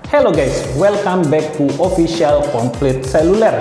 Hello guys, welcome back to Official Complete Cellular.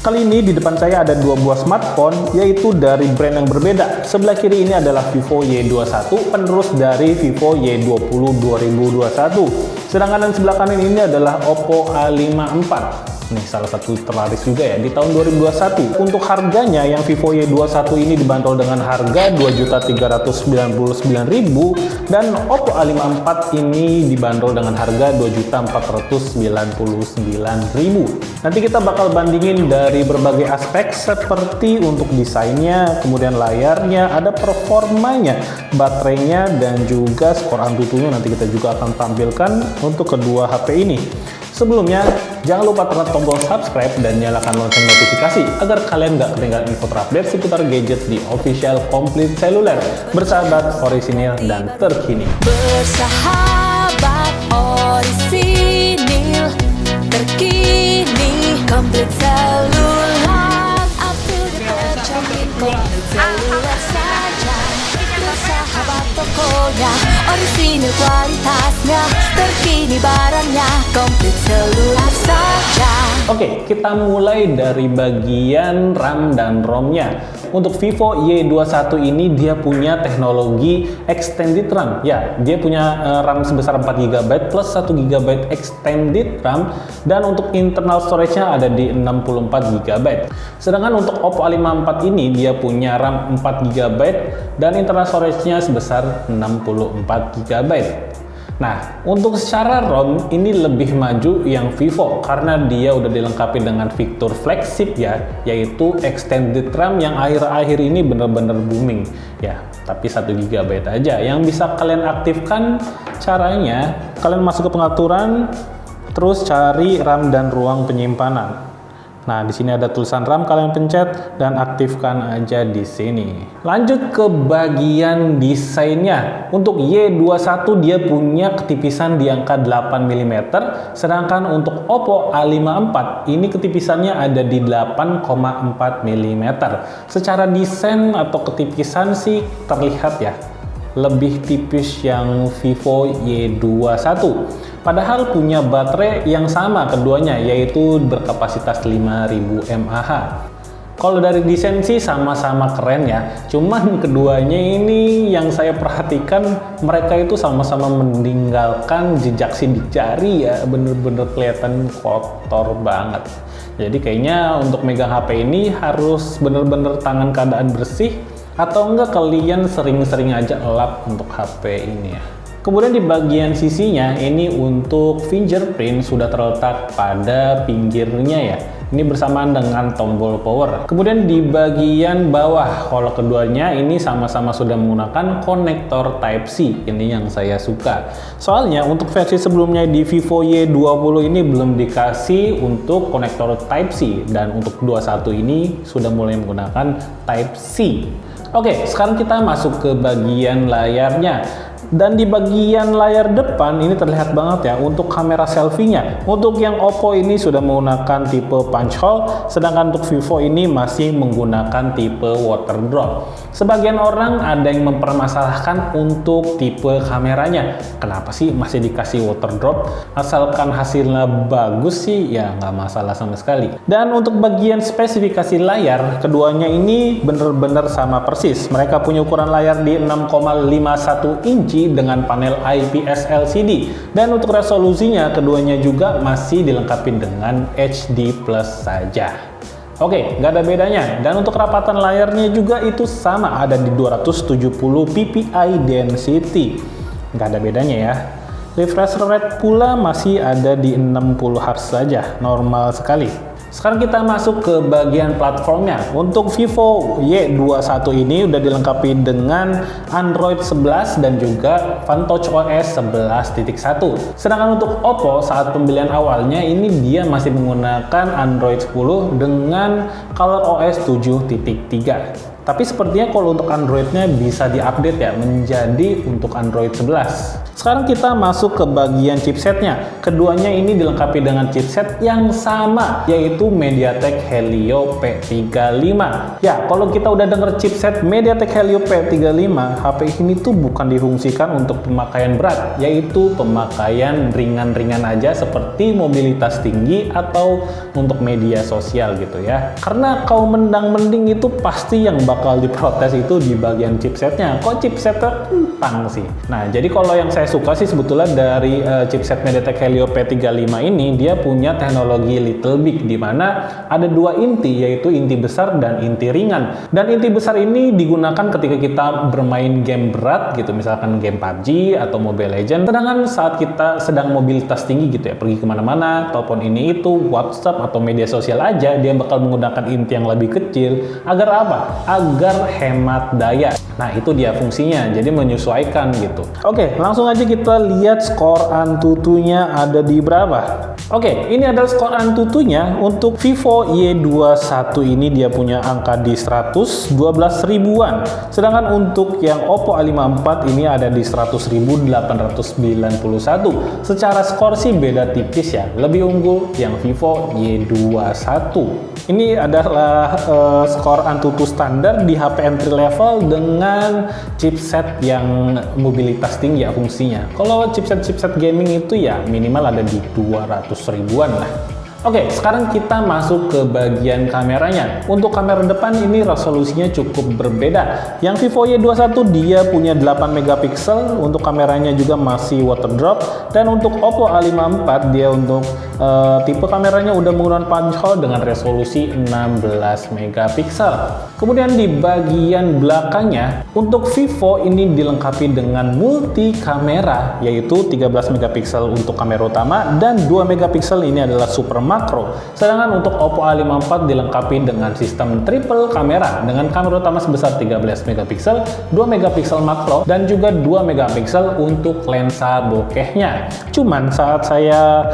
Kali ini di depan saya ada dua buah smartphone, yaitu dari brand yang berbeda. Sebelah kiri ini adalah Vivo Y21, penerus dari Vivo Y20 2021. Sedangkan yang sebelah kanan ini adalah Oppo A54. Ini salah satu terlaris juga ya di tahun 2021. Untuk harganya yang Vivo Y21 ini dibanderol dengan harga Rp2.399.000 dan Oppo A54 ini dibanderol dengan harga Rp2.499.000. Nanti kita bakal bandingin dari berbagai aspek seperti untuk desainnya, kemudian layarnya, ada performanya, baterainya, dan juga skor Antutunya nanti kita juga akan tampilkan untuk kedua HP ini. Sebelumnya, jangan lupa tekan tombol subscribe dan nyalakan lonceng notifikasi agar kalian nggak ketinggalan info terupdate seputar gadget di Official Complete Cellular. Bersahabat, orisinil, dan terkini. Bersahabat, orisinil, terkini, Complete Cellular. Up to the terjamin, Complete Cellular saja. Bersahabat tokonya, orisinil kualitasnya, terkini barangnya, Complete Cellular saja. Oke, kita mulai dari bagian RAM dan ROM-nya. Untuk Vivo Y21 ini dia punya teknologi extended RAM. Ya, dia punya RAM sebesar 4GB plus 1GB extended RAM, dan untuk internal storage-nya ada di 64GB. Sedangkan untuk Oppo A54 ini dia punya RAM 4GB dan internal storage-nya sebesar 64GB. Nah, untuk secara ROM ini lebih maju yang Vivo karena dia udah dilengkapi dengan fitur flagship ya, yaitu extended RAM yang akhir-akhir ini bener-bener booming ya. Tapi 1GB aja yang bisa kalian aktifkan. Caranya kalian masuk ke pengaturan, terus cari RAM dan ruang penyimpanan. Nah, di sini ada tulisan RAM, kalian pencet dan aktifkan aja di sini. Lanjut ke bagian desainnya. Untuk Y21 dia punya ketipisan di angka 8 mm, sedangkan untuk Oppo A54 ini ketipisannya ada di 8,4 mm. Secara desain atau ketipisan sih terlihat ya lebih tipis yang Vivo Y21. Padahal punya baterai yang sama keduanya, yaitu berkapasitas 5000 mAh. Kalau dari desain sih sama-sama keren ya, cuman keduanya ini yang saya perhatikan mereka itu sama-sama meninggalkan jejak sidik jari ya, bener-bener kelihatan kotor banget. Jadi kayaknya untuk megang HP ini harus bener-bener tangan keadaan bersih, atau enggak kalian sering-sering aja elap untuk HP ini ya. Kemudian di bagian sisinya ini untuk fingerprint sudah terletak pada pinggirnya ya. Ini bersamaan dengan tombol power. Kemudian di bagian bawah, kalau keduanya ini sama-sama sudah menggunakan konektor Type-C. Ini yang saya suka. Soalnya untuk versi sebelumnya di Vivo Y20 ini belum dikasih untuk konektor Type-C, dan untuk 21 ini sudah mulai menggunakan Type-C. Oke, sekarang kita masuk ke bagian layarnya. Dan di bagian layar depan ini terlihat banget ya untuk kamera selfie-nya. Untuk yang Oppo ini sudah menggunakan tipe punch hole, sedangkan untuk Vivo ini masih menggunakan tipe water drop. Sebagian orang ada yang mempermasalahkan untuk tipe kameranya. Kenapa sih masih dikasih water drop? Asalkan hasilnya bagus sih ya nggak masalah sama sekali. Dan untuk bagian spesifikasi layar, keduanya ini bener-bener sama persis. Mereka punya ukuran layar di 6,51 inci dengan panel IPS LCD, dan untuk resolusinya keduanya juga masih dilengkapi dengan HD Plus saja. Oke, nggak ada bedanya. Dan untuk kerapatan layarnya juga itu sama, ada di 270 ppi density. Nggak ada bedanya ya. Refresh rate pula masih ada di 60 Hz saja, normal sekali. Sekarang kita masuk ke bagian platformnya. Untuk Vivo Y21 ini udah dilengkapi dengan Android 11 dan juga Fantouch OS 11.1. Sedangkan untuk Oppo saat pembelian awalnya ini dia masih menggunakan Android 10 dengan ColorOS 7.3. Tapi sepertinya kalau untuk Android-nya bisa diupdate ya menjadi untuk Android 11. Sekarang kita masuk ke bagian chipsetnya. Keduanya ini dilengkapi dengan chipset yang sama, yaitu MediaTek Helio P35. Ya, kalau kita udah denger chipset MediaTek Helio P35, HP ini tuh bukan difungsikan untuk pemakaian berat, yaitu pemakaian ringan-ringan aja seperti mobilitas tinggi atau untuk media sosial gitu ya. Karena kaum mendang-mending itu pasti yang bakal diprotes itu di bagian chipsetnya. Kok chipsetnya kentang sih? Nah, jadi kalau yang saya suka sih sebetulnya dari chipset MediaTek Helio P35 ini, dia punya teknologi Little Big, di mana ada dua inti, yaitu inti besar dan inti ringan. Dan inti besar ini digunakan ketika kita bermain game berat gitu, misalkan game PUBG atau Mobile Legends. Sedangkan saat kita sedang mobilitas tinggi gitu ya, pergi kemana-mana, telepon ini itu, WhatsApp atau media sosial aja, dia bakal menggunakan inti yang lebih kecil. Agar apa? Agar hemat daya. Nah, itu dia fungsinya, jadi menyesuaikan gitu. Oke, langsung aja kita lihat skor Antutunya ada di berapa. Oke, ini adalah skor Antutunya. Untuk Vivo Y21 ini dia punya angka di 112 ribuan. Sedangkan untuk yang Oppo A54 ini ada di 100.891. Secara skor sih beda tipis ya, lebih unggul yang Vivo Y21. Ini adalah skor Antutu standar di HP entry level dengan chipset yang mobilitas tinggi ya fungsinya. Kalau chipset gaming itu ya minimal ada di 200 ribuan lah. Oke, sekarang kita masuk ke bagian kameranya. Untuk kamera depan ini resolusinya cukup berbeda. Yang Vivo Y21 dia punya 8 megapiksel, untuk kameranya juga masih water drop. Dan untuk Oppo A54 dia untuk tipe kameranya udah menggunakan punch hole dengan resolusi 16 megapiksel. Kemudian di bagian belakangnya, untuk Vivo ini dilengkapi dengan multi kamera, yaitu 13 megapiksel untuk kamera utama dan 2 megapiksel ini adalah super makro. Sedangkan untuk Oppo A54 dilengkapi dengan sistem triple kamera dengan kamera utama sebesar 13 megapiksel, 2 megapiksel makro dan juga 2 megapiksel untuk lensa bokehnya. Cuman saat saya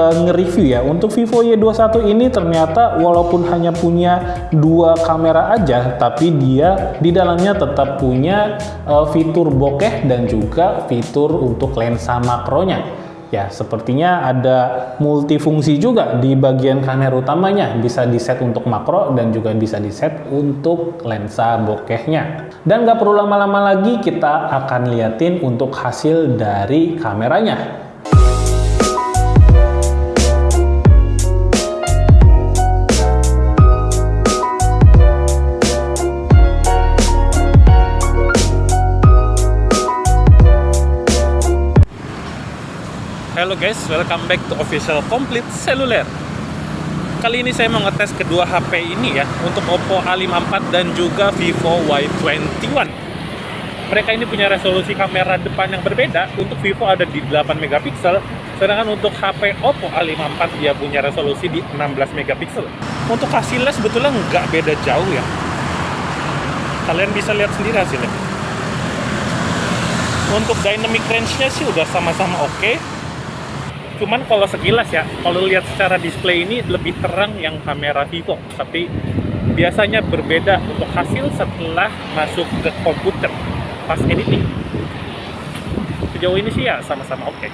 nge-review ya, untuk Vivo Y21 ini ternyata walaupun hanya punya 2 kamera aja, tapi dia di dalamnya tetap punya fitur bokeh dan juga fitur untuk lensa makronya. Ya, sepertinya ada multifungsi juga di bagian kamera utamanya. Bisa di-set untuk makro dan juga bisa di-set untuk lensa bokehnya. Dan nggak perlu lama-lama lagi, kita akan liatin untuk hasil dari kameranya. Halo guys, welcome back to Official Complete Cellular. Kali ini saya mau ngetes kedua HP ini ya, untuk Oppo A54 dan juga Vivo Y21. Mereka ini punya resolusi kamera depan yang berbeda. Untuk Vivo ada di 8 megapiksel, sedangkan untuk HP Oppo A54 dia punya resolusi di 16 megapiksel. Untuk hasilnya sebetulnya nggak beda jauh ya. Kalian bisa lihat sendiri hasilnya. Untuk dynamic range-nya sih udah sama-sama oke. Cuman kalau sekilas ya, kalau lihat secara display ini lebih terang yang kamera Vivo, tapi biasanya berbeda untuk hasil setelah masuk ke komputer pas editing. Sejauh ini sih ya sama-sama oke.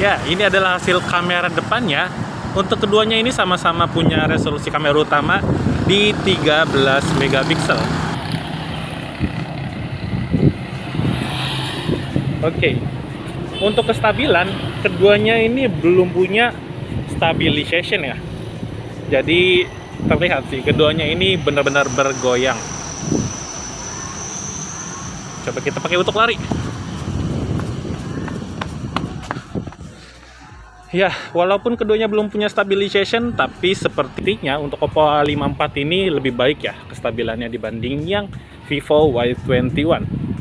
Ya, ini adalah hasil kamera depannya. Untuk keduanya ini sama-sama punya resolusi kamera utama di 13 megapiksel. Oke. Untuk kestabilan, keduanya ini belum punya stabilization ya. Jadi terlihat sih, keduanya ini benar-benar bergoyang. Coba kita pakai untuk lari. Ya, walaupun keduanya belum punya stabilization, tapi sepertinya untuk Oppo A54 ini lebih baik ya kestabilannya dibanding yang Vivo Y21.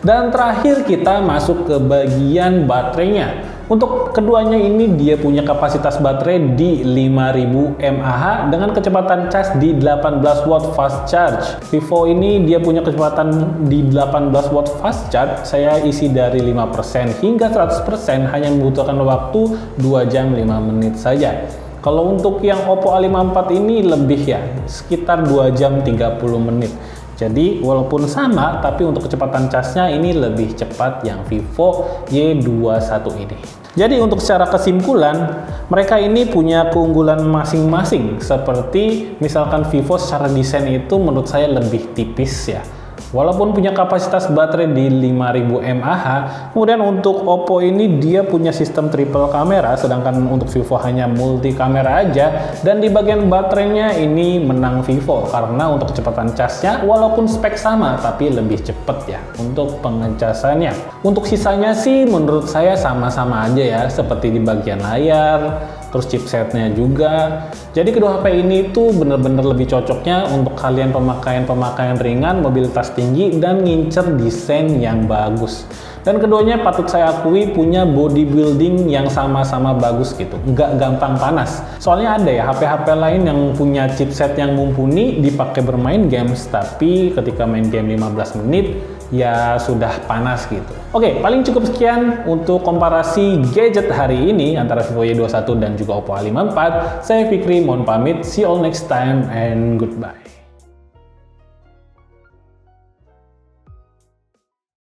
Dan terakhir kita masuk ke bagian baterainya. Untuk keduanya ini dia punya kapasitas baterai di 5000 mAh dengan kecepatan cas di 18 watt fast charge. Vivo ini dia punya kecepatan di 18 watt fast charge. Saya isi dari 5% hingga 100% hanya membutuhkan waktu 2 jam 5 menit saja. Kalau untuk yang Oppo A54 ini lebih ya, sekitar 2 jam 30 menit. Jadi walaupun sama, tapi untuk kecepatan casnya ini lebih cepat yang Vivo Y21 ini. Jadi untuk secara kesimpulan, mereka ini punya keunggulan masing-masing. Seperti misalkan Vivo secara desain itu menurut saya lebih tipis ya. Walaupun punya kapasitas baterai di 5000 mAh, kemudian untuk Oppo ini dia punya sistem triple kamera, sedangkan untuk Vivo hanya multi kamera aja, dan di bagian baterainya ini menang Vivo karena untuk kecepatan casnya walaupun spek sama tapi lebih cepet ya untuk pengecasannya. Untuk sisanya sih menurut saya sama-sama aja ya, seperti di bagian layar, terus chipsetnya juga. Jadi kedua HP ini tuh bener-bener lebih cocoknya untuk kalian pemakaian ringan, mobilitas tinggi, dan ngincer desain yang bagus. Dan keduanya patut saya akui punya bodybuilding yang sama-sama bagus gitu, nggak gampang panas. Soalnya ada ya HP-HP lain yang punya chipset yang mumpuni dipakai bermain games, tapi ketika main game 15 menit ya sudah panas gitu. Oke, paling cukup sekian untuk komparasi gadget hari ini antara Vivo Y21 dan juga Oppo A54. Saya Fikri, mohon pamit. See you all next time and goodbye.